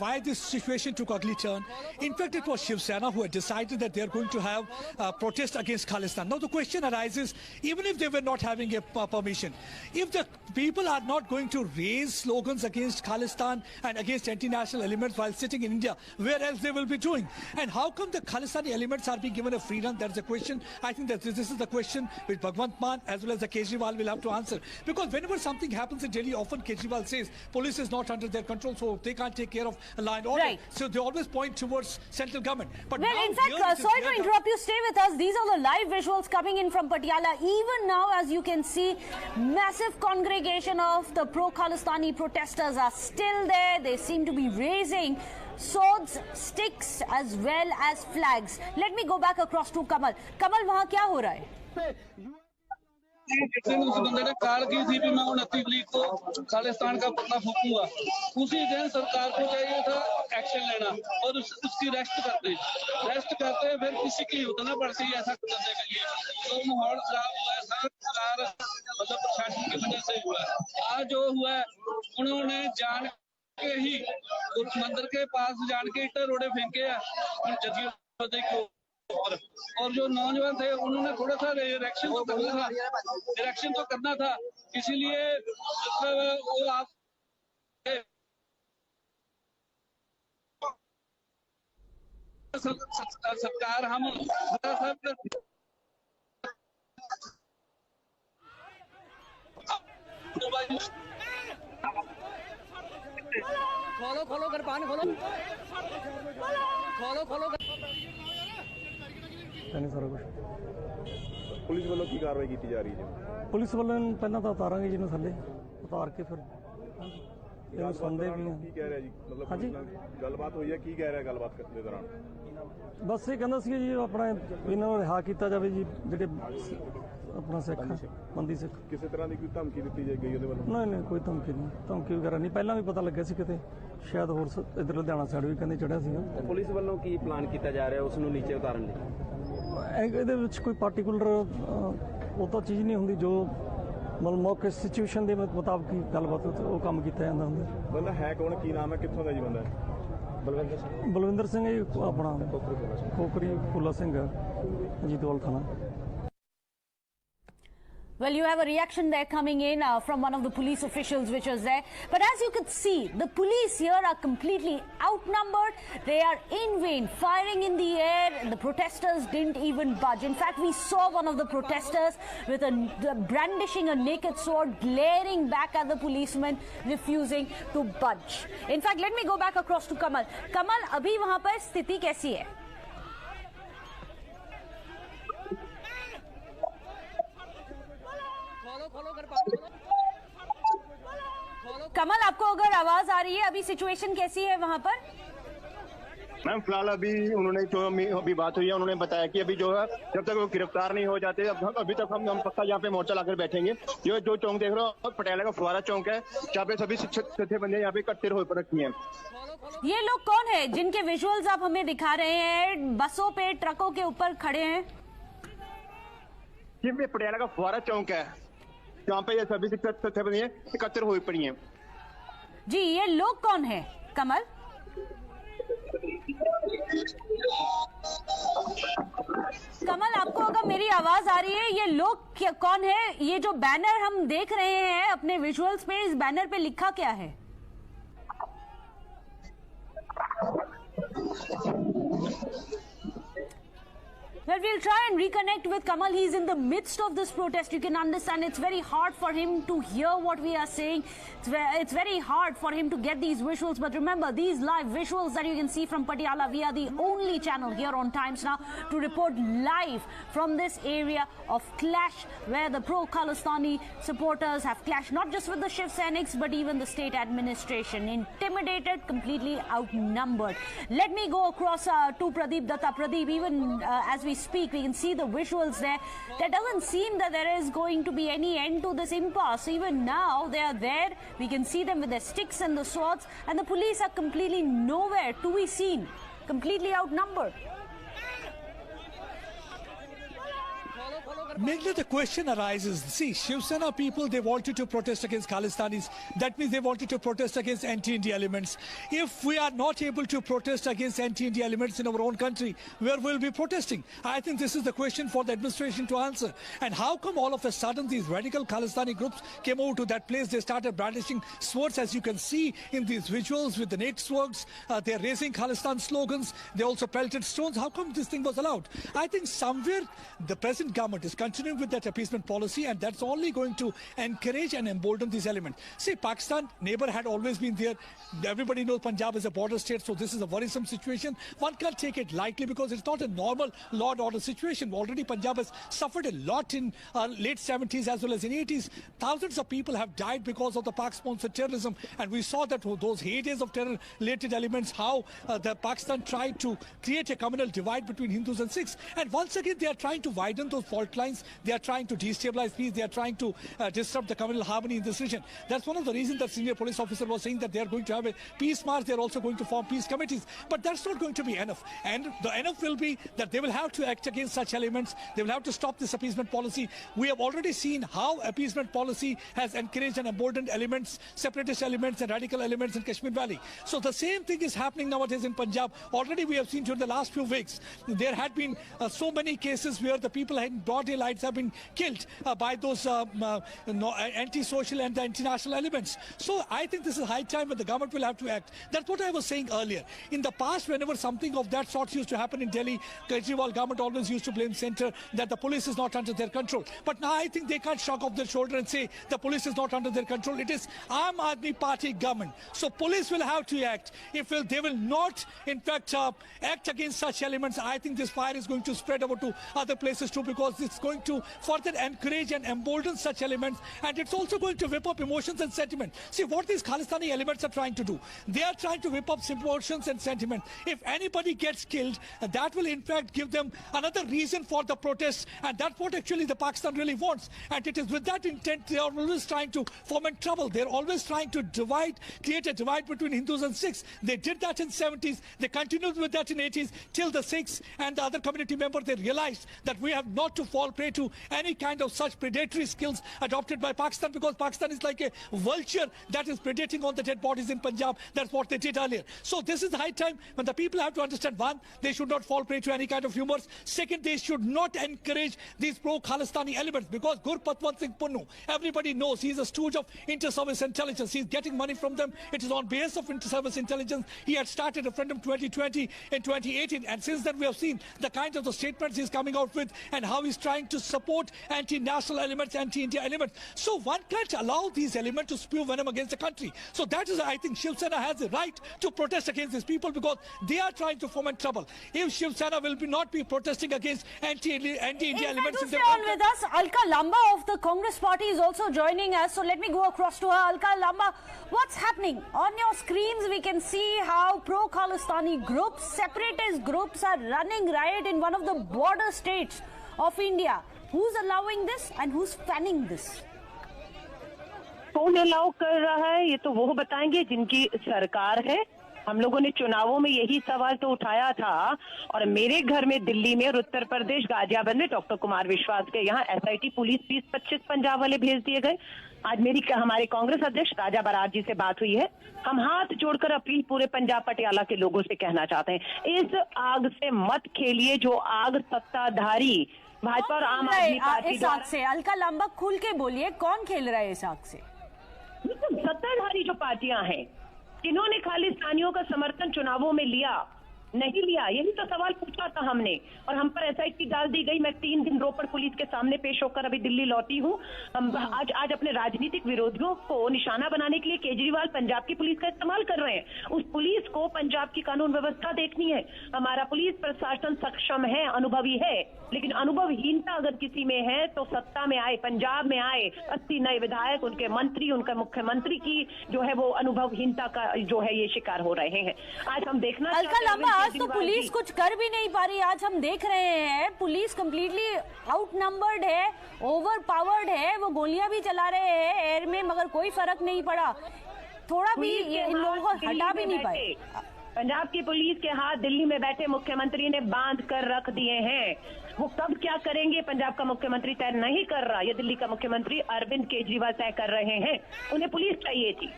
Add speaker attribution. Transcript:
Speaker 1: why this situation took ugly turn. In fact, it was Shiv Sena who had decided that they are going to have protest against Khalistan. Now the question arises, even if they were not having a permission, if the people are not going to raise slogans against Khalistan and against anti-national elements while sitting in India, where else they will be doing? And how come the Khalistani elements are being given a free run? That is a question. I think that this is the question which Bhagwant Mann as well as the Kejriwal will have to answer. Because whenever something happens in Delhi, often Kejriwal says police is not under their control, so they can't take care of law and order.
Speaker 2: Right.
Speaker 1: So they always point towards central government. But
Speaker 2: well,
Speaker 1: now
Speaker 2: in fact, sorry to interrupt you, stay with us. These are the live visuals coming in from Patiala. Even now, as you can see, massive congregation of the pro-Khalistani protesters are still there. They seem to be raising swords, sticks as well as flags. Let me go back across to Kamal. Kamal, वहाँ क्या हो रहा है?
Speaker 3: उस बंदे ने car की थी भी मैं 29 तरीक को खालिस्तान का पत्ता फूकूंगा। उसी दिन सरकार को चाहिए था एक्शन लेना और उसकी रेस्ट करते फिर किसी की हिम्मत न बढ़ती ऐसा करने के लिए। तो माहौल खराब हुआ है, सरकार मतलब प्रशासन की वजह से हुआ है। आज जो हुआ है उन्होंने जान के ही मंदिर के पास जान के ईंटें रोड़े फेंके हैं जदयू को। और जो नौजवान थे उन्होंने थोड़ा सा रिएक्शन तो करना था इसीलिए मतलब वो आप सरकार हम खोलो कर पान खोलो
Speaker 4: सारा कुछ
Speaker 5: पुलिस वालों की कार्रवाई की जा रही है
Speaker 4: पुलिस वालों पहला तो उतारांगे जिन्होंने थले उतार के फिर सुनते भी हैं
Speaker 5: की कह रहा है जी मतलब
Speaker 4: हाँ जी
Speaker 5: गलबात हुई है की कह रहा है गलबात करने के दौरान
Speaker 4: बस ये कहना सी जी अपना इन्होंने रिहा किया जाए जी जेडे अपना सिख बंदी सिख
Speaker 5: किसी तरह की कोई धमकी दी गई ਉਹਦੇ ਵੱਲੋਂ
Speaker 4: नहीं कोई धमकी वगैरह नहीं पहला भी पता लग्या सी किते शायद होर इधर लुधियाना साइड भी कहंदे चढ़िया सीगा
Speaker 6: पुलिस ਵੱਲੋਂ ਕੀ ਪਲਾਨ ਕੀਤਾ ਜਾ ਰਿਹਾ ਉਸ ਨੂੰ ਨੀਚੇ ਉਤਾਰਨ ਲਈ
Speaker 4: ਇਹਦੇ ਵਿੱਚ ਕੋਈ ਪਾਰਟਿਕੂਲਰ ਉਹ ਤਾਂ ਚੀਜ਼ ਨਹੀਂ ਹੁੰਦੀ ਜੋ ਮਤਲਬ ਮੌਕੇ ਸਿਚੁਏਸ਼ਨ ਦੇ ਮੁਤਾਬਕ ਹੀ ਗੱਲਬਾਤ ਉਹ ਕੰਮ ਕੀਤਾ ਜਾਂਦਾ ਹੁੰਦਾ
Speaker 5: ਬੰਦਾ ਹੈ ਕੌਣ ਕੀ ਨਾਮ ਹੈ ਕਿੱਥੋਂ ਦਾ ਜੀ ਬੰਦਾ
Speaker 4: ਬਲਵਿੰਦਰ ਸਿੰਘ ਇਹ ਆਪਣਾ ਕੋਕਰੀ ਫੁੱਲਾ ਸਿੰਘ ਜੀਤਵਾਲ ਥਾਣਾ
Speaker 2: Well, you have a reaction there coming in from one of the police officials which was there. But as you could see, the police here are completely outnumbered. They are in vain firing in the air. The protesters didn't even budge. In fact, we saw one of the protesters with brandishing a naked sword, glaring back at the policeman, refusing to budge. In fact, let me go back across to Kamal. Kamal, abhi wahan par sthiti kaisi hai? कमल आपको अगर आवाज आ रही है अभी situation कैसी है वहां पर
Speaker 7: मैम फिलहाल अभी उन्होंने जो अभी बात हुई है उन्होंने बताया कि अभी जो है जब तक वो गिरफ्तार नहीं हो जाते अभी तक हम पक्का यहाँ पे मोर्चा लाकर बैठेंगे। ये जो चौक देख रहे हो पटियाला का फुवारा चौक है जहाँ पे सभी जत्थेबंदियां यहाँ पे इकट्ठे हो रखी हैं।
Speaker 2: ये लोग कौन है जिनके विजुअल्स आप हमें दिखा रहे हैं बसों पे ट्रकों के ऊपर खड़े हैं?
Speaker 7: ये पटियाला का फुवारा चौक है जहाँ पे ये सभी जत्थेबंदियां इकट्ठे हुई पड़ी हैं।
Speaker 2: जी ये लोग कौन है कमल? कमल आपको अगर मेरी आवाज आ रही है ये लोग कौन है? ये जो बैनर हम देख रहे हैं अपने विजुअल्स पे इस बैनर पे लिखा क्या है? Well, we'll try and reconnect with Kamal. He's in the midst of this protest. You can understand it's very hard for him to hear what we are saying. It's very hard for him to get these visuals. But remember, these live visuals that you can see from Patiala, we are the only channel here on Times Now to report live from this area of clash where the pro-Khalistani supporters have clashed not just with the Shiv Seniks but even the state administration. Intimidated, completely outnumbered. Let me go across to Pradeep Datta. Pradeep, even as we speak, we can see the visuals there. There doesn't seem that there is going to be any end to this impasse. Even now, they are there. We can see them with their sticks and the swords, and the police are completely nowhere to be seen, completely outnumbered.
Speaker 1: Mainly the question arises, see, Shiv Sena people, they wanted to protest against Khalistanis. That means they wanted to protest against anti-India elements. If we are not able to protest against anti-India elements in our own country, where will we be protesting? I think this is the question for the administration to answer. And how come all of a sudden these radical Khalistani groups came over to that place? They started brandishing swords, as you can see in these visuals with the naked swords. They're raising Khalistan slogans. They also pelted stones. How come this thing was allowed? I think somewhere the present government is continuing with that appeasement policy, and that's only going to encourage and embolden these elements. See, Pakistan, neighbor, had always been there. Everybody knows Punjab is a border state, so this is a worrisome situation. One can't take it lightly because it's not a normal law and order situation. Already Punjab has suffered a lot in late 70s as well as in 80s. Thousands of people have died because of the Pak-sponsored terrorism, and we saw that those heydays of terror-related elements, how the Pakistan tried to create a communal divide between Hindus and Sikhs. And once again, they are trying to widen those fault lines. They are trying to destabilize peace. They are trying to disrupt the communal harmony in this region. That's one of the reasons that senior police officer was saying that they are going to have a peace march. They're also going to form peace committees. But that's not going to be enough. And the enough will be that they will have to act against such elements. They will have to stop this appeasement policy. We have already seen how appeasement policy has encouraged and emboldened elements, separatist elements and radical elements in Kashmir Valley. So the same thing is happening nowadays in Punjab. Already we have seen during the last few weeks, there had been so many cases where the people in broad daylights have been killed by those anti-social and anti-national elements. So I think this is high time when the government will have to act. That's what I was saying earlier. In the past, whenever something of that sort used to happen in Delhi, Kejriwal government always used to blame center that the police is not under their control. But now I think they can't shrug off their shoulder and say the police is not under their control. It is Aam Aadmi Party government. So police will have to act. If they will not, in fact, act against such elements, I think this fire is going to spread over to other places too, because it's going to further encourage and embolden such elements, and it's also going to whip up emotions and sentiment. See, what these Khalistani elements are trying to do, they are trying to whip up emotions and sentiment. If anybody gets killed, that will in fact give them another reason for the protests, and that's what actually the Pakistan really wants. And it is with that intent they are always trying to foment trouble. They're always trying to create a divide between Hindus and Sikhs. They did that in 70s. They continued with that in 80s till the Sikhs and the other community members, they realized that we have not to fall prey to any kind of such predatory skills adopted by Pakistan, because Pakistan is like a vulture that is predating on the dead bodies in Punjab. That's what they did earlier. So this is the high time when the people have to understand, one, they should not fall prey to any kind of humors. Second, they should not encourage these pro-Khalistani elements, because Gurpatwant Singh Punnu, everybody knows he's a stooge of inter-service intelligence. He's getting money from them. It is on base of inter-service intelligence. He had started Referendum 2020 in 2018, and since then we have seen the kind of the statements he's coming out with and how he's trying to support anti-national elements, anti-India elements. So one can't allow these elements to spew venom against the country. So that is, I think, Shiv Sena has the right to protest against these people, because they are trying to foment trouble. If Shiv Sena will not be protesting against anti-India elements in
Speaker 2: stay on with us. Alka Lamba of the Congress Party is also joining us. So let me go across to her. Alka Lamba, what's happening? On your screens, we can see how pro-Khalistani groups, separatist groups are running riot in one of the border states of India. Who's allowing this and who's fanning this?
Speaker 8: कौन allow कर रहा है ये तो वो बताएंगे जिनकी सरकार है। हम लोगों ने चुनावों में यही सवाल तो उठाया था, और मेरे घर में दिल्ली में और उत्तर प्रदेश गाजियाबाद में डॉक्टर कुमार विश्वास के यहाँ एसआईटी पुलिस 20-25 पंजाब वाले भेज दिए गए। आज हमारे कांग्रेस अध्यक्ष राजा बरार जी से बात हुई है। हम हाथ जोड़कर अपील पूरे पंजाब पटियाला के लोगों से कहना चाहते हैं, इस आग से मत खेलिए जो आग सत्ताधारी भाजपा और आम आदमी पार्टी
Speaker 2: इस आग से। अलका लंबा खुल के बोलिए, कौन खेल रहा है इस आग से?
Speaker 8: सत्ताधारी जो पार्टियां हैं जिन्होंने खालिस्तानियों का समर्थन चुनावों में लिया, नहीं लिया, यही तो सवाल पूछा था हमने, और हम पर एसआईटी डाल दी गई। मैं 3 दिन रोपड़ पुलिस के सामने पेश होकर अभी दिल्ली लौटी हूँ। हम आज अपने राजनीतिक विरोधियों को निशाना बनाने के लिए केजरीवाल पंजाब की पुलिस का इस्तेमाल कर रहे हैं। उस पुलिस को पंजाब की कानून व्यवस्था देखनी है। हमारा पुलिस प्रशासन सक्षम है, अनुभवी है, लेकिन अनुभवहीनता अगर किसी में है तो सत्ता में आए, पंजाब में आए 80 नए विधायक, उनके मंत्री, उनका मुख्यमंत्री की जो है वो अनुभवहीनता का जो है ये शिकार हो रहे हैं। आज हम देखना
Speaker 2: आज तो पुलिस कुछ कर भी नहीं पा रही। आज हम देख रहे हैं पुलिस कंप्लीटली आउटनंबर्ड है, ओवर पावर्ड है। वो गोलियां भी चला रहे हैं एयर में, मगर कोई फर्क नहीं पड़ा। थोड़ा भी इन लोगों को हटा भी नहीं पाए।
Speaker 8: पंजाब की पुलिस के हाथ दिल्ली में बैठे मुख्यमंत्री ने बांध कर रख दिए हैं। वो कब क्या करेंगे पंजाब का मुख्यमंत्री तय नहीं कर रहा, ये दिल्ली का मुख्यमंत्री अरविंद केजरीवाल तय कर रहे हैं। उन्हें पुलिस चाहिए थी।